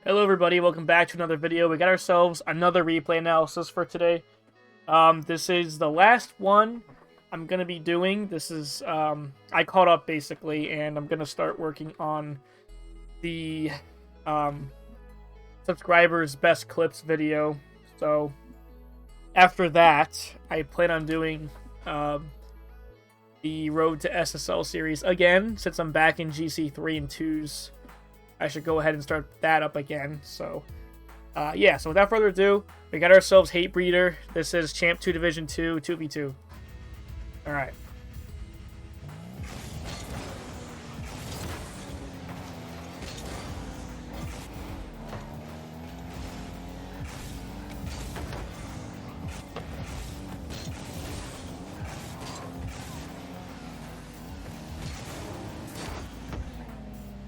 Hello everybody, welcome back to another video. We got ourselves another replay analysis for today. This is the last one I'm going to be doing. This is, I caught up basically, and I'm going to start working on the subscribers best clips video. So after that, I plan on doing the Road to SSL series again. Since I'm back in GC 3 and 2s, I should go ahead and start that up again. So, yeah, so without further ado, we got ourselves Hatebreeder. This is Champ 2 Division 2, 2v2. Alright.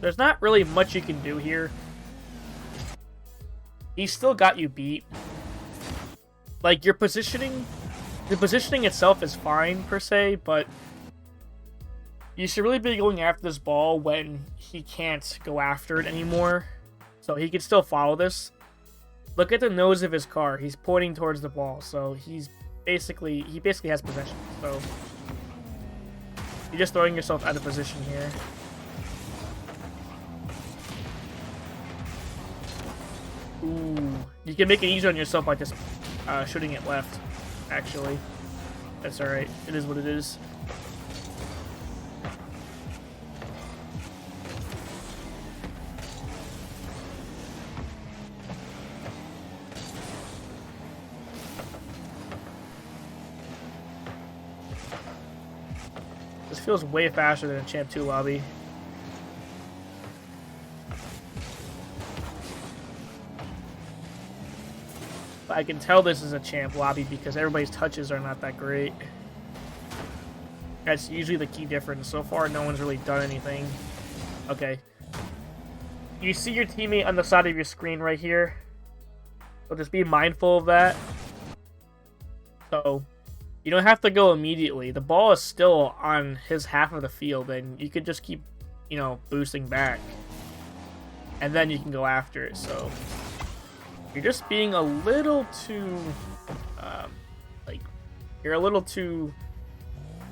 There's not really much you can do here. He's still got you beat. Like, the positioning itself is fine, per se, but you should really be going after this ball when he can't go after it anymore. So he can still follow this. Look at the nose of his car. He's pointing towards the ball, so he basically has possession. So you're just throwing yourself out of position here. Ooh, you can make it easier on yourself by just shooting it left, actually. That's alright. It is what it is. This feels way faster than a Champ 2 lobby. I can tell this is a champ lobby because everybody's touches are not that great. That's usually the key difference. So far, no one's really done anything. Okay. You see your teammate on the side of your screen right here. So just be mindful of that. So, you don't have to go immediately. The ball is still on his half of the field, and you could just keep, you know, boosting back. And then you can go after it, so... You're just being a little too, you're a little too,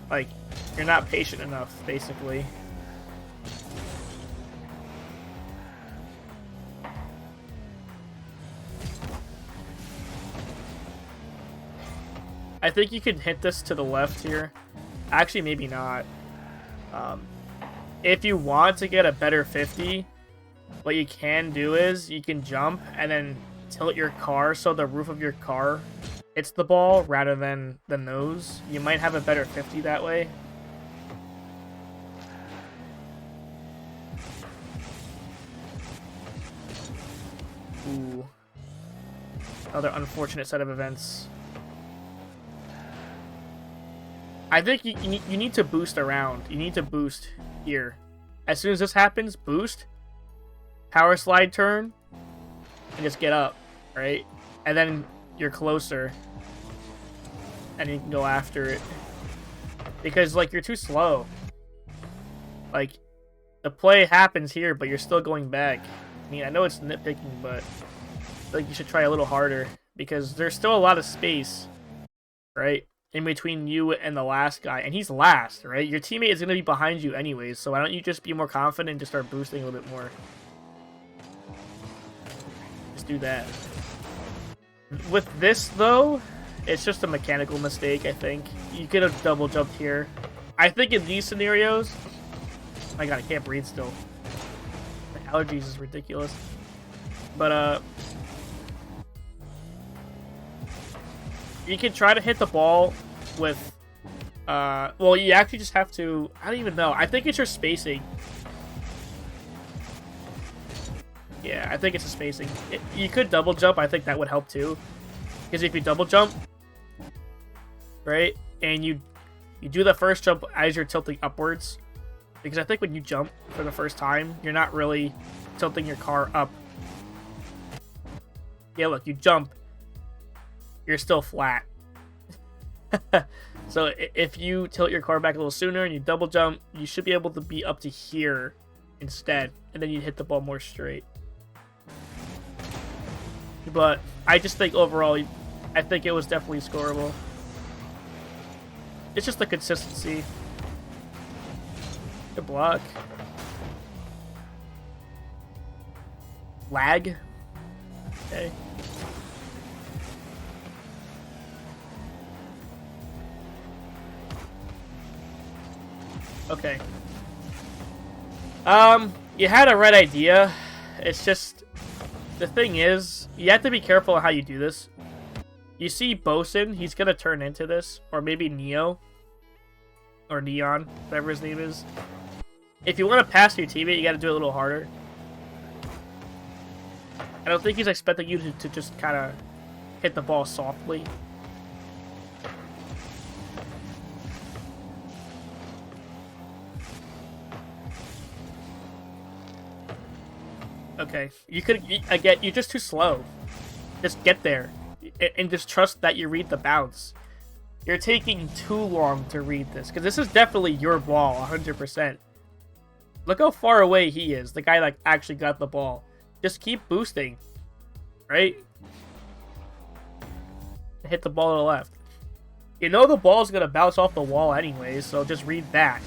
you're not patient enough, basically. I think you could hit this to the left here. Actually, maybe not. If you want to get a better 50, what you can do is you can jump and then tilt your car so the roof of your car hits the ball rather than the nose. You might have a better 50 that way. Ooh. Another unfortunate set of events. I think you need to boost around. You need to boost here. As soon as this happens, boost. Power slide turn. And just get up. Right? And then you're closer. And you can go after it. Because, like, you're too slow. Like, the play happens here, but you're still going back. I mean, I know it's nitpicking, but I feel like you should try a little harder. Because there's still a lot of space, right? In between you and the last guy. And he's last, right? Your teammate is going to be behind you anyways. So why don't you just be more confident and just start boosting a little bit more? Just do that. With this, though, it's just a mechanical mistake, I think. You could have double jumped here. I think in these scenarios... Oh my god, I can't breathe still. My allergies is ridiculous. But, you can try to hit the ball with... well, you actually just have to... I don't even know. I think it's your spacing. Yeah, I think it's a spacing. You could double jump. I think that would help too. Because if you double jump, right, and you do the first jump as you're tilting upwards, because I think when you jump for the first time, you're not really tilting your car up. Yeah, look, you jump, you're still flat. So if you tilt your car back a little sooner and you double jump, you should be able to be up to here instead, and then you hit the ball more straight. But I just think overall, I think it was definitely scoreable. It's just the consistency. Good block. Lag. Okay. Okay. You had a right idea. It's just, the thing is, you have to be careful how you do this. You see Bosun, he's gonna turn into this, or maybe Neo, or Neon, whatever his name is. If you want to pass your teammate, you gotta do it a little harder. I don't think he's expecting you to just kind of hit the ball softly. Okay, again, you're just too slow. Just get there. And just trust that you read the bounce. You're taking too long to read this, because this is definitely your ball, 100%. Look how far away he is, the guy that actually got the ball. Just keep boosting, right? Hit the ball to the left. You know the ball's going to bounce off the wall anyways, so just read that.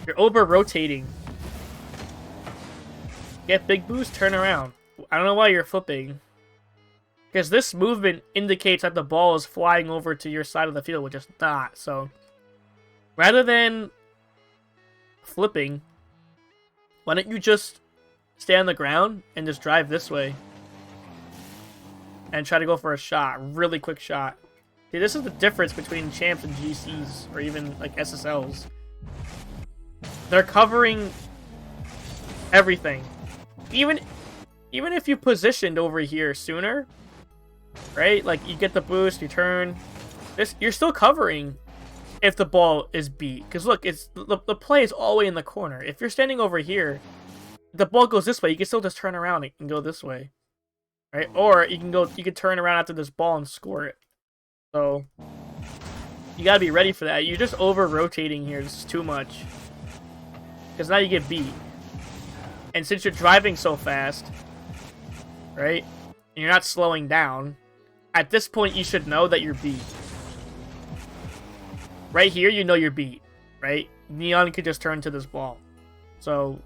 You're over-rotating. Get big boost, turn around. I don't know why you're flipping. Because this movement indicates that the ball is flying over to your side of the field, which is not. So, rather than flipping, why don't you just stay on the ground and just drive this way? And try to go for a shot. Really quick shot. See, this is the difference between champs and GCs, or even like SSLs. They're covering everything. Even if you positioned over here sooner, right? Like, you get the boost, you turn. You're still covering if the ball is beat. Because look, the play is all the way in the corner. If you're standing over here, the ball goes this way, you can still just turn around and go this way. Right? Or you can turn around after this ball and score it. So you gotta be ready for that. You're just over-rotating here. This is too much. Because now you get beat. And since you're driving so fast, right, and you're not slowing down, at this point you should know that you're beat. Right here, you know you're beat, right? Neon could just turn to this ball. So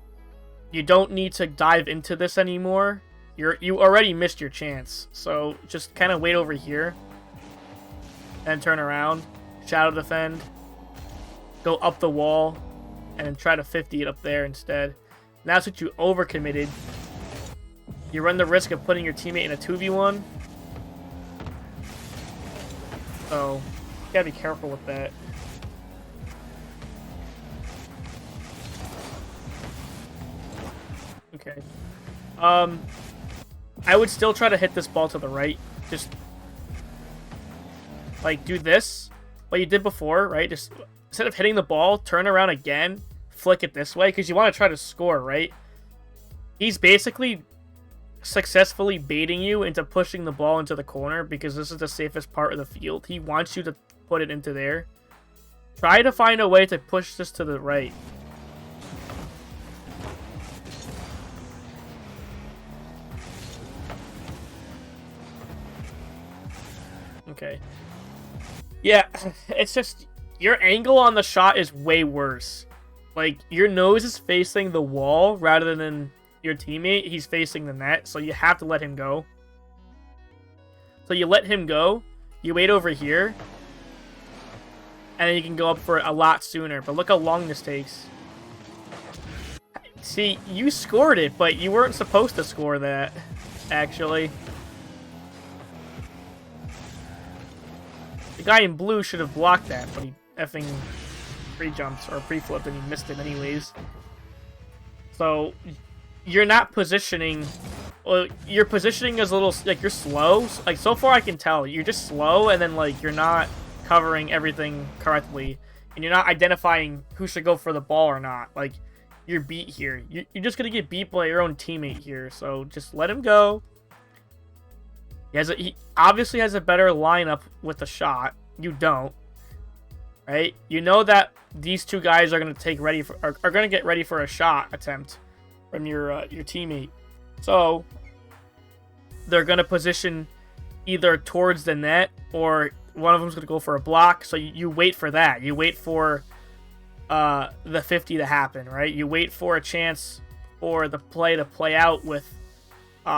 you don't need to dive into this anymore. You already missed your chance. So just kind of wait over here. And turn around. Shadow defend. Go up the wall. And then try to 50 it up there instead. Now since you overcommitted, you run the risk of putting your teammate in a 2v1. So, you gotta be careful with that. Okay. I would still try to hit this ball to the right. Just, like, do this. What you did before, right? Just, instead of hitting the ball, turn around again, flick it this way, because you want to try to score, right? He's basically successfully baiting you into pushing the ball into the corner, because this is the safest part of the field. He wants you to put it into there. Try to find a way to push this to the right. Okay. Yeah, it's just, your angle on the shot is way worse. Like, your nose is facing the wall rather than your teammate. He's facing the net, so you have to let him go. So you let him go, you wait over here, and then you can go up for it a lot sooner. But look how long this takes. See, you scored it, but you weren't supposed to score that, actually. The guy in blue should have blocked that, but he effing pre-jumps or pre-flipped and he missed it anyways. So, you're not positioning... Well, your positioning is a little... Like, you're slow. Like, so far I can tell. You're just slow, and then, like, you're not covering everything correctly. and you're not identifying who should go for the ball or not. Like, you're beat here. You're just gonna get beat by your own teammate here. So just let him go. He obviously has a better lineup with the shot. You don't, right? You know that these two guys are gonna are gonna get ready for a shot attempt from your teammate. So they're gonna position either towards the net or one of them's gonna go for a block. So you wait for that. You wait for the 50 to happen, right? You wait for a chance for the play to play out with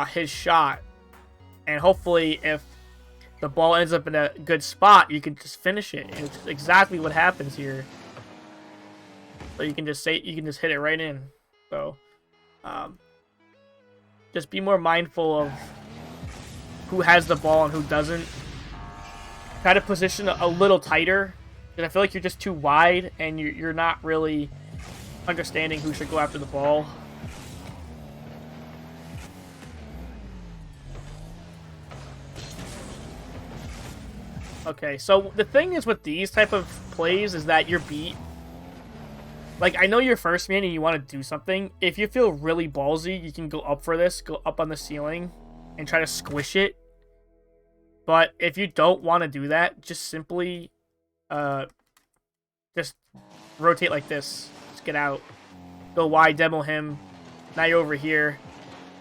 his shot, and hopefully if the ball ends up in a good spot, you can just finish it. And it's exactly what happens here. So you can just hit it right in. So just be more mindful of who has the ball and who doesn't. Try to position a little tighter, because I feel like you're just too wide and you're not really understanding who should go after the ball. Okay, so the thing is with these type of plays is that you're beat. Like, I know you're first man and you want to do something. If you feel really ballsy, you can go up for this, go up on the ceiling and try to squish it. But if you don't want to do that, just simply just rotate like this. Just get out. Go wide, demo him. Now you're over here.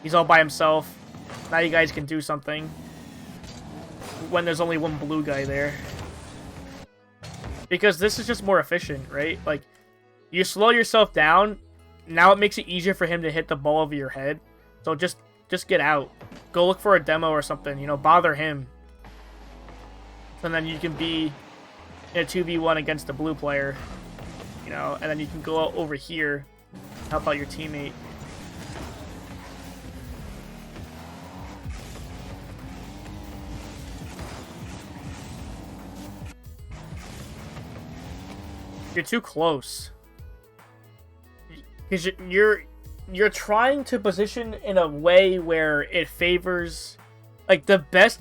He's all by himself. Now you guys can do something when there's only one blue guy there. Because this is just more efficient, right? Like, you slow yourself down. Now it makes it easier for him to hit the ball over your head. So just get out. Go look for a demo or something. You know, bother him. And then you can be in a 2v1 against the blue player. You know, and then you can go over here, help out your teammate. You're too close. Because you're trying to position in a way where it favors, like, the best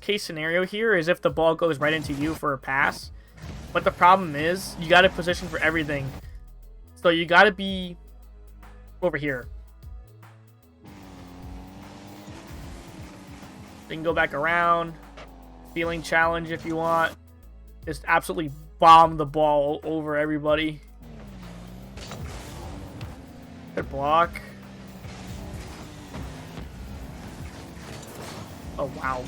case scenario here is if the ball goes right into you for a pass. But the problem is, you got to position for everything. So you got to be over here. You can go back around. Feeling challenge if you want. Just absolutely bomb the ball over everybody. Good block. Oh, wow.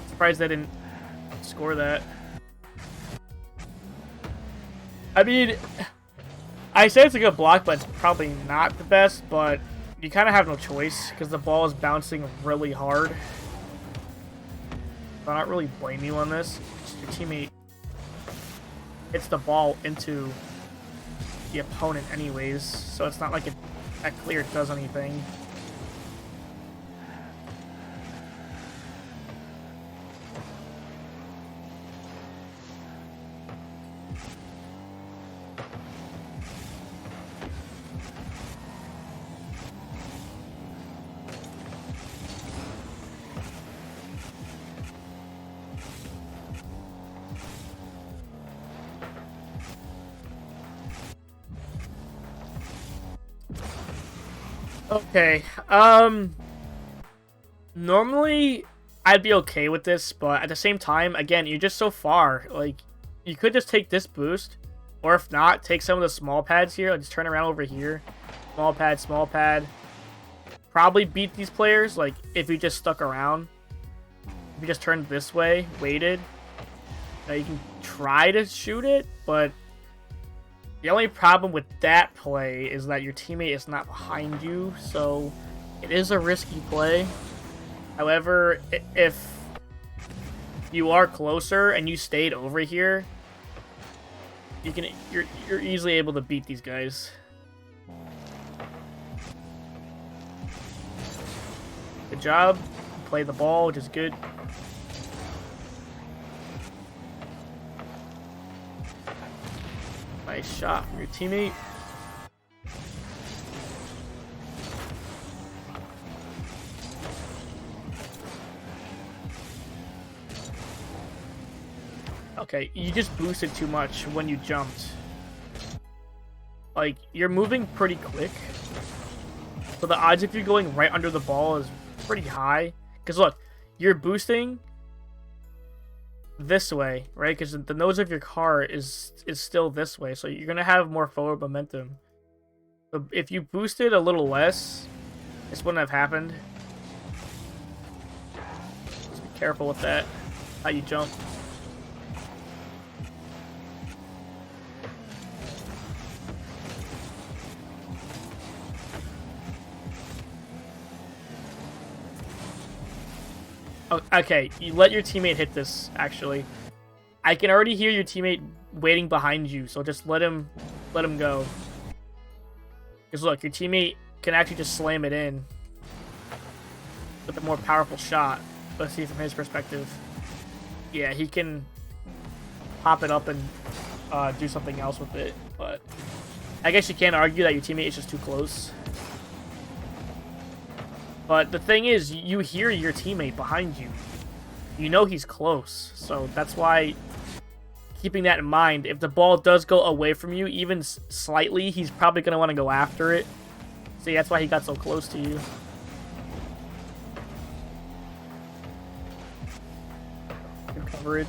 Surprised they didn't score that. I mean, I say it's a good block, but it's probably not the best, but you kind of have no choice because the ball is bouncing really hard. So I don't really blame you on this. Just your teammate hits the ball into the opponent anyways, so it's not like that clear does anything. Okay, normally I'd be okay with this, but at the same time, again, you're just so far. Like, you could just take this boost, or if not, take some of the small pads here. Like, just turn around over here. Small pad. Probably beat these players, like, if you just stuck around. If you just turned this way, waited. Now you can try to shoot it, but the only problem with that play is that your teammate is not behind you, so it is a risky play. However, if you are closer and you stayed over here, you're easily able to beat these guys. Good job. Play the ball, which is good. Nice shot from your teammate. Okay, you just boosted too much when you jumped. Like, you're moving pretty quick. So the odds of you going right under the ball is pretty high. Because look, you're boosting this way, right? Because the nose of your car is still this way. So you're going to have more forward momentum. So if you boosted a little less, this wouldn't have happened. Just be careful with that, how you jump. Oh, okay, you let your teammate hit this, actually. I can already hear your teammate waiting behind you, so just let him go. Because look, your teammate can actually just slam it in with a more powerful shot. Let's see from his perspective. Yeah, he can pop it up and do something else with it, but I guess you can't argue that your teammate is just too close. But the thing is, you hear your teammate behind you. You know he's close, so that's why, keeping that in mind, if the ball does go away from you, even slightly, he's probably going to want to go after it. See, that's why he got so close to you. Good coverage.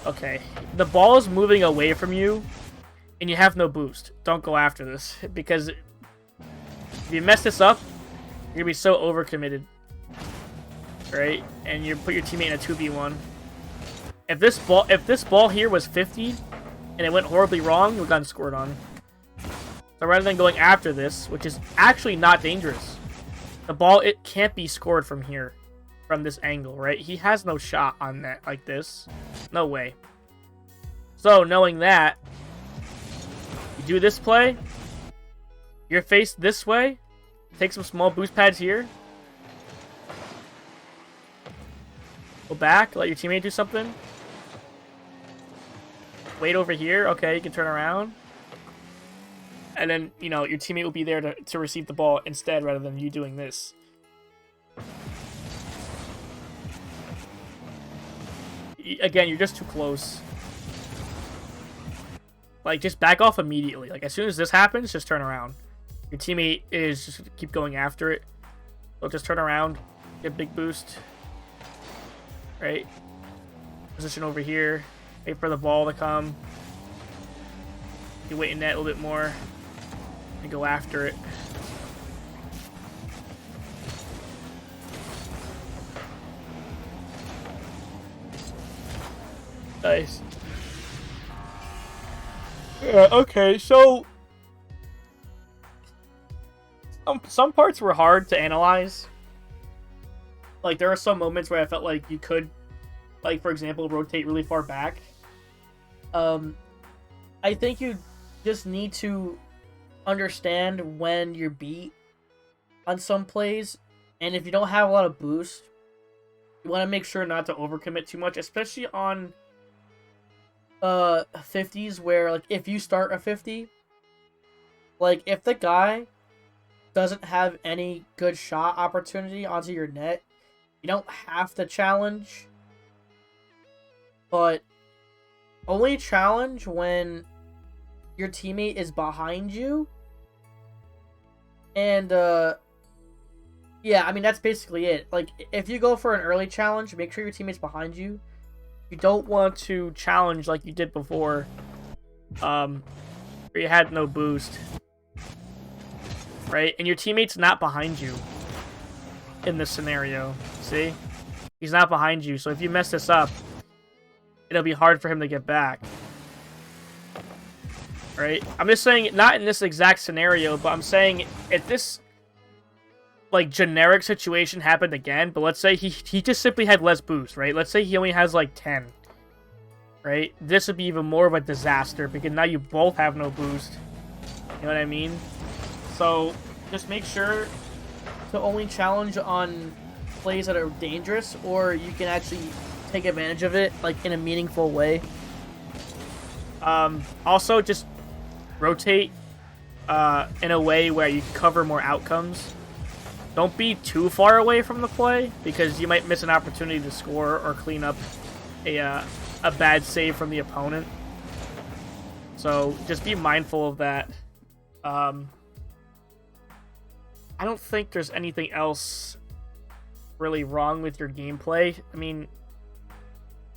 Okay, the ball is moving away from you, and you have no boost. Don't go after this, because if you mess this up, you're gonna be so overcommitted, right? And you put your teammate in a 2v1. If this ball here was 50 and it went horribly wrong, you would have gotten scored on. So rather than going after this, which is actually not dangerous, the ball, it can't be scored from here, from this angle, right? He has no shot on that like this. No way. So knowing that, you do this play, you're faced this way, take some small boost pads here, go back, let your teammate do something, wait over here, okay, you can turn around, and then, you know, your teammate will be there to receive the ball instead rather than you doing this. Again, you're just too close. Like, just back off immediately. Like, as soon as this happens, just turn around. Your teammate is just keep going after it. So just turn around, get a big boost. Right? Position over here. Wait for the ball to come. You wait in net a little bit more. And go after it. Nice. Yeah, okay, so some parts were hard to analyze. Like, there are some moments where I felt like you could, like, for example, rotate really far back. I think you just need to understand when you're beat on some plays, and if you don't have a lot of boost, you want to make sure not to overcommit too much, especially on 50s, where, like, if you start a 50, like, if the guy doesn't have any good shot opportunity onto your net, you don't have to challenge, but only challenge when your teammate is behind you. And yeah, I mean, that's basically it. Like, if you go for an early challenge, make sure your teammate's behind you. You don't want to challenge like you did before, where you had no boost, right? And your teammate's not behind you in this scenario. See? He's not behind you, so if you mess this up, it'll be hard for him to get back. Right? I'm just saying, not in this exact scenario, but I'm saying if this, like, generic situation happened again, but let's say he just simply had less boost, right? Let's say he only has, like, 10. Right? This would be even more of a disaster, because now you both have no boost. You know what I mean? So, just make sure to only challenge on plays that are dangerous, or you can actually take advantage of it, like, in a meaningful way. Also, just rotate in a way where you can cover more outcomes. don't be too far away from the play, because you might miss an opportunity to score or clean up a bad save from the opponent. So just be mindful of that. I don't think there's anything else really wrong with your gameplay. I mean,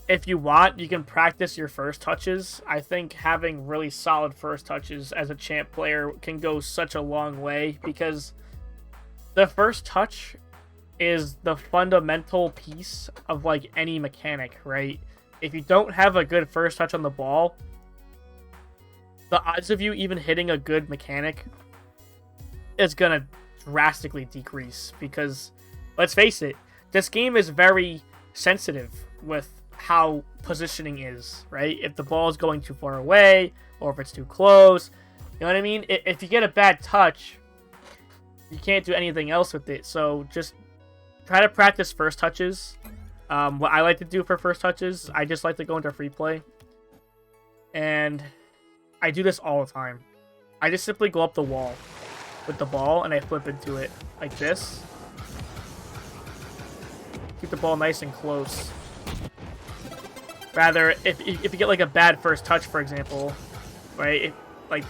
if you want, you can practice your first touches. I think having really solid first touches as a champ player can go such a long way, because the first touch is the fundamental piece of like any mechanic, right? If you don't have a good first touch on the ball, the odds of you even hitting a good mechanic is gonna drastically decrease, because let's face it, this game is very sensitive with how positioning is, right? If the ball is going too far away, or if it's too close, you know what I mean? If you get a bad touch, you can't do anything else with it. So just try to practice first touches. What I like to do for first touches, I just like to go into free play, and I do this all the time. I just simply go up the wall with the ball and I flip into it like this. Keep the ball nice and close. Rather, if you get like a bad first touch, for example, right? Like,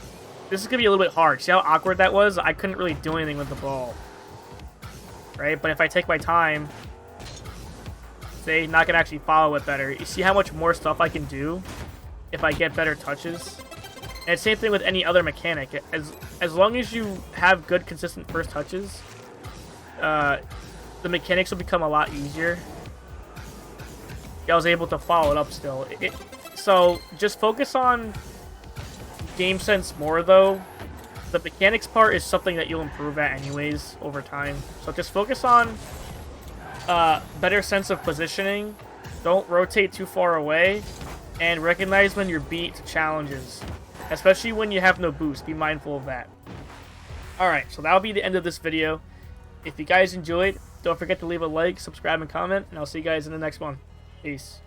this is gonna be a little bit hard. See how awkward that was? I couldn't really do anything with the ball, right? But if I take my time, see, now I can actually follow it better. You see how much more stuff I can do if I get better touches? And same thing with any other mechanic. As long as you have good, consistent first touches, the mechanics will become a lot easier. I was able to follow it up still. So just focus on game sense more, though. The mechanics part is something that you'll improve at anyways over time. So just focus on better sense of positioning. Don't rotate too far away, and recognize when you're beat to challenges, especially when you have no boost. Be mindful of that. Alright, so that'll be the end of this video. If you guys enjoyed, don't forget to leave a like, subscribe, and comment, and I'll see you guys in the next one. Peace.